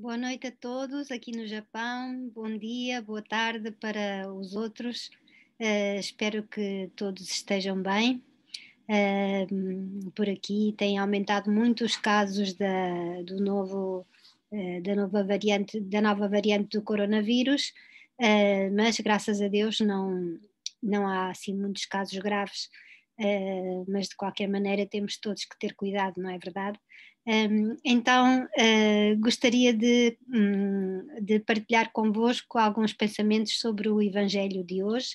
Boa noite a todos aqui no Japão, bom dia, boa tarde para os outros. Espero que todos estejam bem. Por aqui têm aumentado muito os casos do novo, da nova variante do coronavírus, mas graças a Deus não há assim muitos casos graves, mas de qualquer maneira temos todos que ter cuidado, não é verdade? Então, gostaria de partilhar convosco alguns pensamentos sobre o Evangelho de hoje,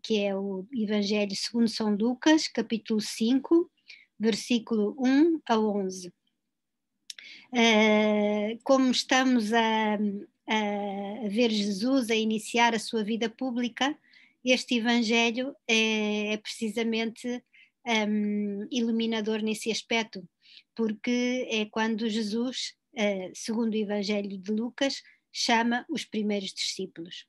que é o Evangelho segundo São Lucas, capítulo 5, versículo 1 a 11. Como estamos a ver Jesus a iniciar a sua vida pública, este Evangelho é precisamente iluminador nesse aspecto, porque é quando Jesus, segundo o Evangelho de Lucas, chama os primeiros discípulos.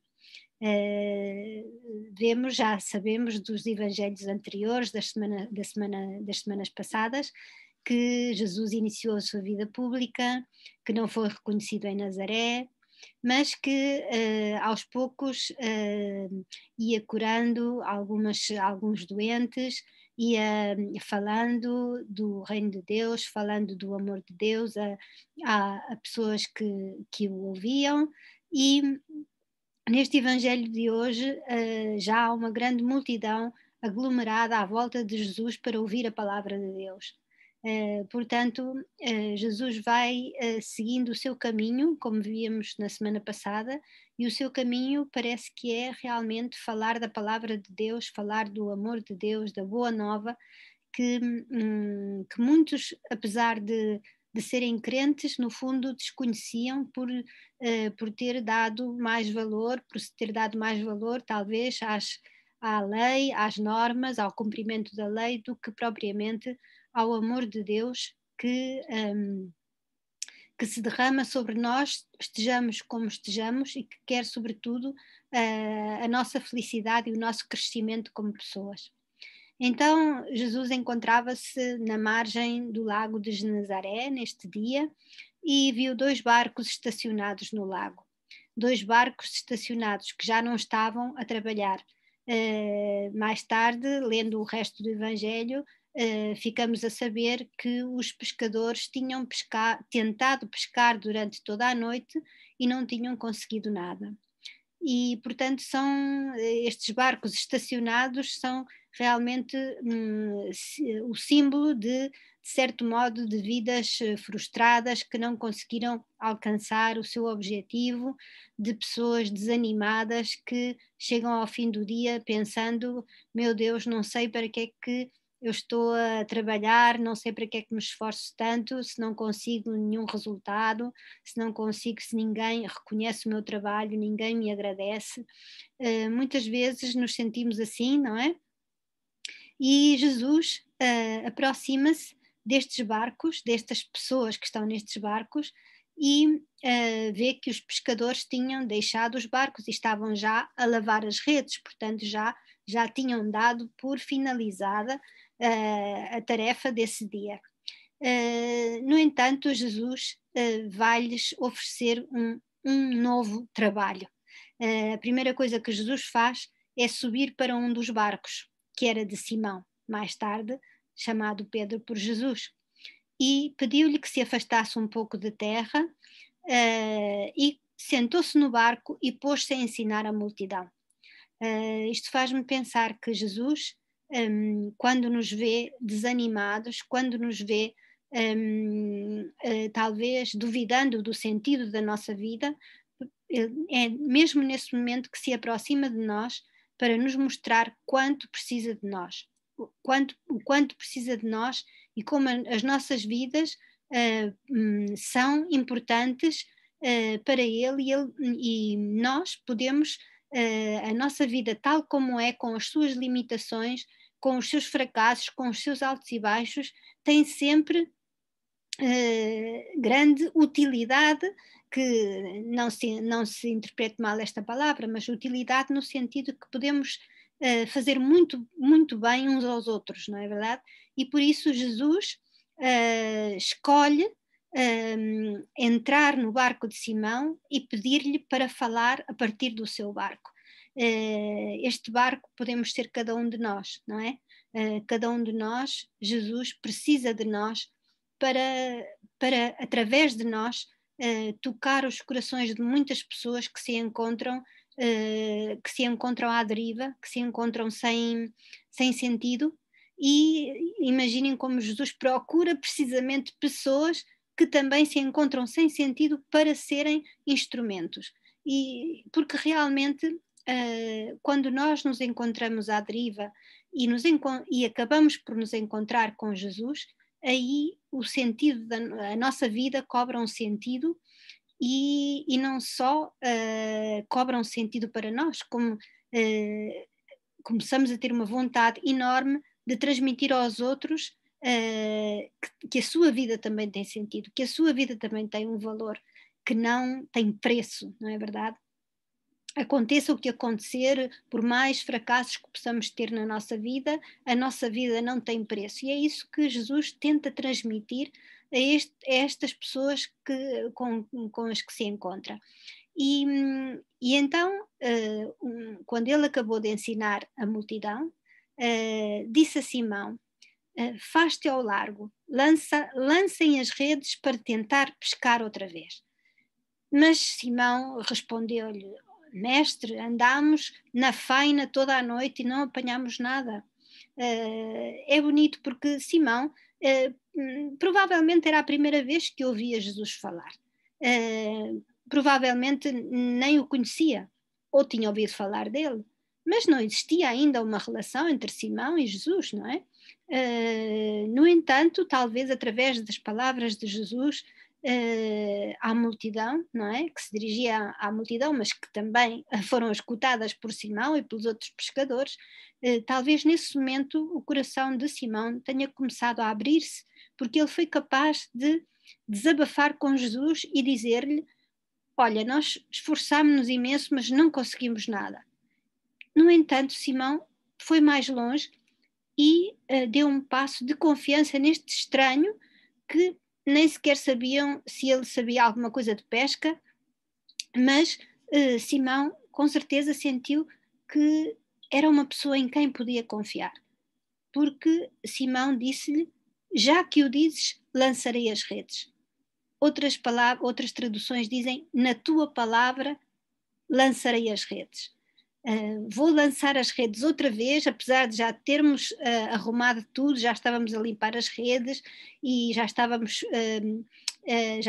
Já sabemos dos evangelhos anteriores, das semanas passadas, que Jesus iniciou a sua vida pública, que não foi reconhecido em Nazaré, mas que aos poucos ia curando alguns doentes, ia falando do reino de Deus, falando do amor de Deus a pessoas que o ouviam, e neste Evangelho de hoje já há uma grande multidão aglomerada à volta de Jesus para ouvir a palavra de Deus. Portanto, Jesus vai seguindo o seu caminho, como víamos na semana passada, e o seu caminho parece que é realmente falar da palavra de Deus, falar do amor de Deus, da boa nova, que muitos, apesar de serem crentes, no fundo desconheciam por ter dado mais valor, por se ter dado mais valor talvez à lei, às normas, ao cumprimento da lei, do que propriamente ao amor de Deus que se derrama sobre nós, estejamos como estejamos, e que quer sobretudo a nossa felicidade e o nosso crescimento como pessoas. Então Jesus encontrava-se na margem do lago de Genezaré neste dia e viu dois barcos estacionados no lago. Dois barcos estacionados que já não estavam a trabalhar. Mais tarde, lendo o resto do Evangelho, ficamos a saber que os pescadores tinham tentado pescar durante toda a noite e não tinham conseguido nada. E, portanto, estes barcos estacionados são realmente o símbolo de certo modo, de vidas frustradas que não conseguiram alcançar o seu objetivo, de pessoas desanimadas que chegam ao fim do dia pensando: meu Deus, não sei para que é que eu estou a trabalhar, não sei para que é que me esforço tanto, se não consigo nenhum resultado, se não consigo, se ninguém reconhece o meu trabalho, ninguém me agradece. Muitas vezes nos sentimos assim, não é? E Jesus aproxima-se destes barcos, destas pessoas que estão nestes barcos, e vê que os pescadores tinham deixado os barcos e estavam já a lavar as redes, portanto já tinham dado por finalizada a tarefa desse dia. No entanto, Jesus vai-lhes oferecer um novo trabalho. A primeira coisa que Jesus faz é subir para um dos barcos, que era de Simão, mais tarde chamado Pedro por Jesus, e pediu-lhe que se afastasse um pouco de terra e sentou-se no barco e pôs-se a ensinar a multidão. Isto faz-me pensar que Jesus, quando nos vê desanimados, quando nos vê talvez duvidando do sentido da nossa vida, é mesmo nesse momento que se aproxima de nós para nos mostrar quanto precisa de nós, o quanto precisa de nós e como as nossas vidas são importantes para ele, e nós podemos, a nossa vida tal como é, com as suas limitações, com os seus fracassos, com os seus altos e baixos, tem sempre grande utilidade, que não se interprete mal esta palavra, mas utilidade no sentido que podemos fazer muito, muito bem uns aos outros, não é verdade? E por isso Jesus escolhe entrar no barco de Simão e pedir-lhe para falar a partir do seu barco. Este barco podemos ser cada um de nós, não é? Cada um de nós, Jesus precisa de nós para através de nós, tocar os corações de muitas pessoas que se encontram à deriva, que se encontram sem sentido, e imaginem como Jesus procura precisamente pessoas que também se encontram sem sentido para serem instrumentos. E porque realmente, quando nós nos encontramos à deriva e acabamos por nos encontrar com Jesus, aí o sentido a nossa vida cobra um sentido, e não só cobra um sentido para nós, como começamos a ter uma vontade enorme de transmitir aos outros que a sua vida também tem sentido, que a sua vida também tem um valor, que não tem preço, não é verdade? Aconteça o que acontecer, por mais fracassos que possamos ter na nossa vida, a nossa vida não tem preço. E é isso que Jesus tenta transmitir a estas pessoas com as que se encontra. E então, quando ele acabou de ensinar a multidão, disse a Simão: faz-te ao largo, lancem as redes para tentar pescar outra vez. Mas Simão respondeu-lhe: Mestre, andámos na faina toda a noite e não apanhámos nada. É bonito porque Simão provavelmente era a primeira vez que ouvia Jesus falar. Provavelmente nem o conhecia, ou tinha ouvido falar dele, mas não existia ainda uma relação entre Simão e Jesus, não é? No entanto, talvez através das palavras de Jesus à multidão, não é? Que se dirigia à multidão, mas que também foram escutadas por Simão e pelos outros pescadores, talvez nesse momento o coração de Simão tenha começado a abrir-se, porque ele foi capaz de desabafar com Jesus e dizer-lhe: olha, nós esforçámos-nos imenso, mas não conseguimos nada. No entanto, Simão foi mais longe e deu um passo de confiança neste estranho que nem sequer sabiam se ele sabia alguma coisa de pesca, mas Simão com certeza sentiu que era uma pessoa em quem podia confiar, porque Simão disse-lhe: já que o dizes, lançarei as redes. Outras traduções dizem: na tua palavra lançarei as redes. Vou lançar as redes outra vez, apesar de já termos arrumado tudo, já estávamos a limpar as redes e já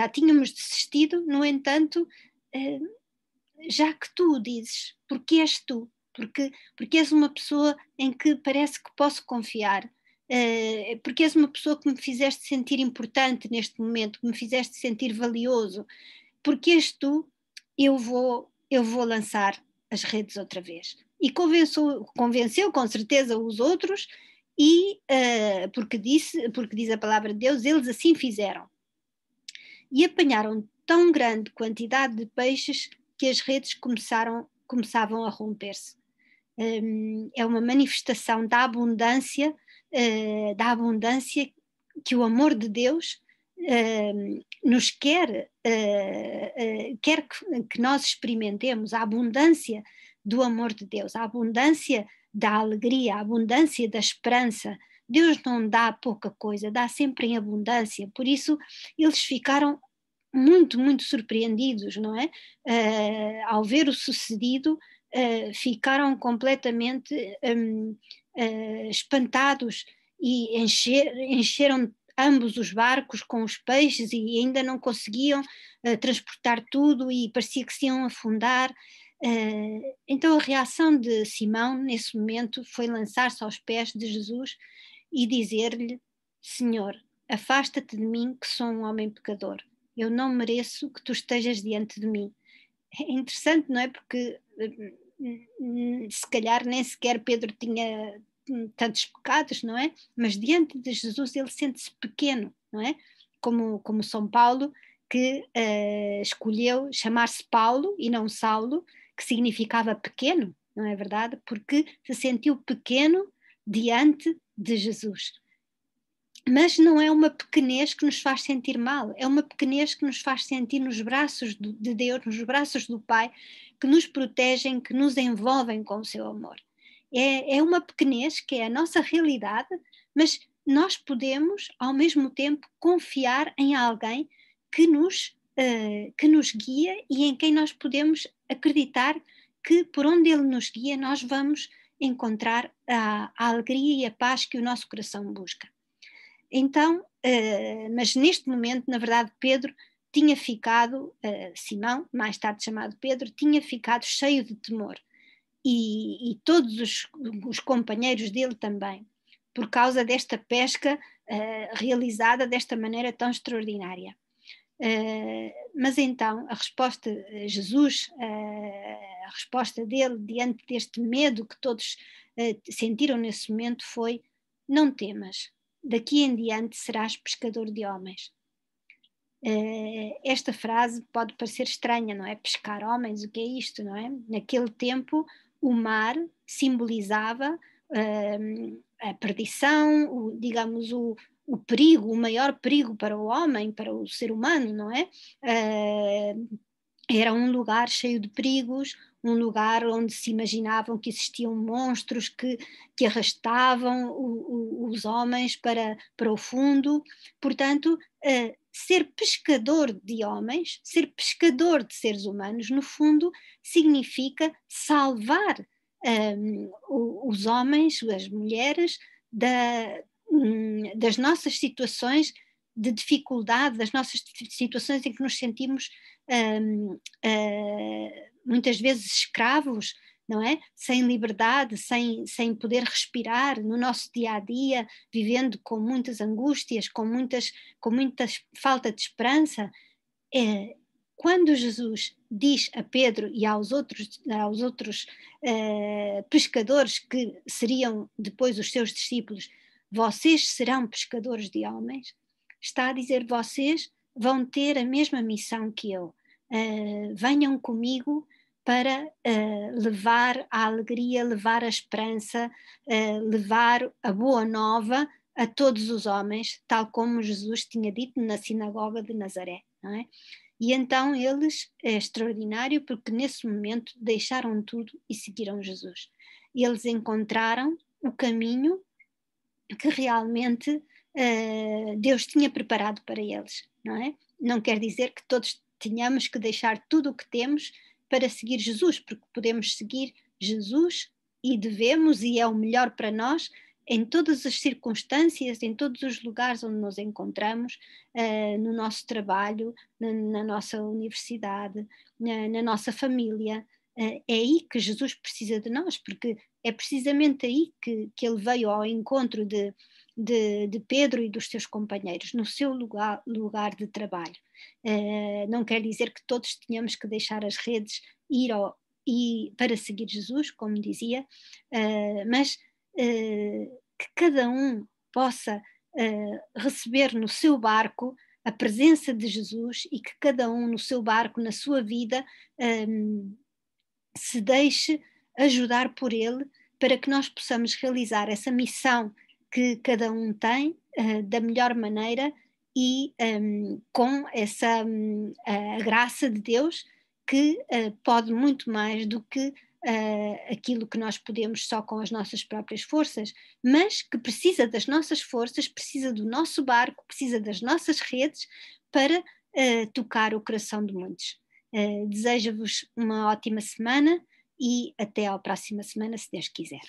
tínhamos desistido. No entanto, já que tu o dizes, porque és tu, porque és uma pessoa em que parece que posso confiar, porque és uma pessoa que me fizeste sentir importante neste momento, que me fizeste sentir valioso, porque és tu, eu vou lançar as redes outra vez. E convenceu com certeza os outros, e porque diz a palavra de Deus, eles assim fizeram. E apanharam tão grande quantidade de peixes que as redes começavam a romper-se. É uma manifestação da abundância que o amor de Deus nos quer que nós experimentemos, a abundância do amor de Deus, a abundância da alegria, a abundância da esperança. Deus não dá pouca coisa, dá sempre em abundância. Por isso eles ficaram muito, muito surpreendidos, não é? Ao ver o sucedido, ficaram completamente espantados e encheram ambos os barcos com os peixes e ainda não conseguiam transportar tudo e parecia que se iam afundar. Então a reação de Simão nesse momento foi lançar-se aos pés de Jesus e dizer-lhe: Senhor, afasta-te de mim que sou um homem pecador, eu não mereço que tu estejas diante de mim. É interessante, não é? Porque se calhar nem sequer Pedro tinha tantos pecados, não é? Mas diante de Jesus ele sente-se pequeno, não é? Como São Paulo, que escolheu chamar-se Paulo e não Saulo, que significava pequeno, não é verdade? Porque se sentiu pequeno diante de Jesus. Mas não é uma pequenez que nos faz sentir mal, é uma pequenez que nos faz sentir nos braços de Deus, nos braços do Pai, que nos protegem, que nos envolvem com o seu amor. É uma pequenez que é a nossa realidade, mas nós podemos, ao mesmo tempo, confiar em alguém que nos guia e em quem nós podemos acreditar que por onde ele nos guia nós vamos encontrar a alegria e a paz que o nosso coração busca. Então, mas neste momento, na verdade, Pedro tinha ficado, Simão, mais tarde chamado Pedro, tinha ficado cheio de temor. E todos os companheiros dele também, por causa desta pesca realizada desta maneira tão extraordinária. Mas então a resposta de Jesus, a resposta dele diante deste medo que todos sentiram nesse momento foi: não temas, daqui em diante serás pescador de homens. Esta frase pode parecer estranha, não é? Pescar homens, o que é isto, não é? Naquele tempo o mar simbolizava a perdição, digamos o perigo, o maior perigo para o homem, para o ser humano, não é? Era um lugar cheio de perigos, um lugar onde se imaginavam que existiam monstros que arrastavam os homens para o fundo. Portanto, ser pescador de homens, ser pescador de seres humanos, no fundo, significa salvar os homens, as mulheres, das nossas situações de dificuldade, das nossas situações em que nos sentimos muitas vezes escravos, não é? Sem liberdade, sem poder respirar no nosso dia a dia, vivendo com muitas angústias, com muita falta de esperança. Quando Jesus diz a Pedro e aos outros pescadores que seriam depois os seus discípulos: vocês serão pescadores de homens, está a dizer: vocês vão ter a mesma missão que eu. Venham comigo para levar a alegria, levar a esperança, levar a boa nova a todos os homens, tal como Jesus tinha dito na sinagoga de Nazaré, não é? E então eles, é extraordinário porque nesse momento deixaram tudo e seguiram Jesus. Eles encontraram o caminho que realmente Deus tinha preparado para eles, não é? Não quer dizer que todos tenhamos que deixar tudo o que temos para seguir Jesus, porque podemos seguir Jesus e devemos, e é o melhor para nós, em todas as circunstâncias, em todos os lugares onde nos encontramos, no nosso trabalho, na nossa universidade, na nossa família. É aí que Jesus precisa de nós, porque é precisamente aí que ele veio ao encontro de Pedro e dos seus companheiros, no seu lugar de trabalho. Não quer dizer que todos tenhamos que deixar as redes e para seguir Jesus, como dizia, mas que cada um possa receber no seu barco a presença de Jesus e que cada um no seu barco, na sua vida, se deixe ajudar por ele para que nós possamos realizar essa missão que cada um tem da melhor maneira e com essa a graça de Deus que pode muito mais do que aquilo que nós podemos só com as nossas próprias forças, mas que precisa das nossas forças, precisa do nosso barco, precisa das nossas redes para tocar o coração de muitos. Desejo-vos uma ótima semana e até à próxima semana, se Deus quiser.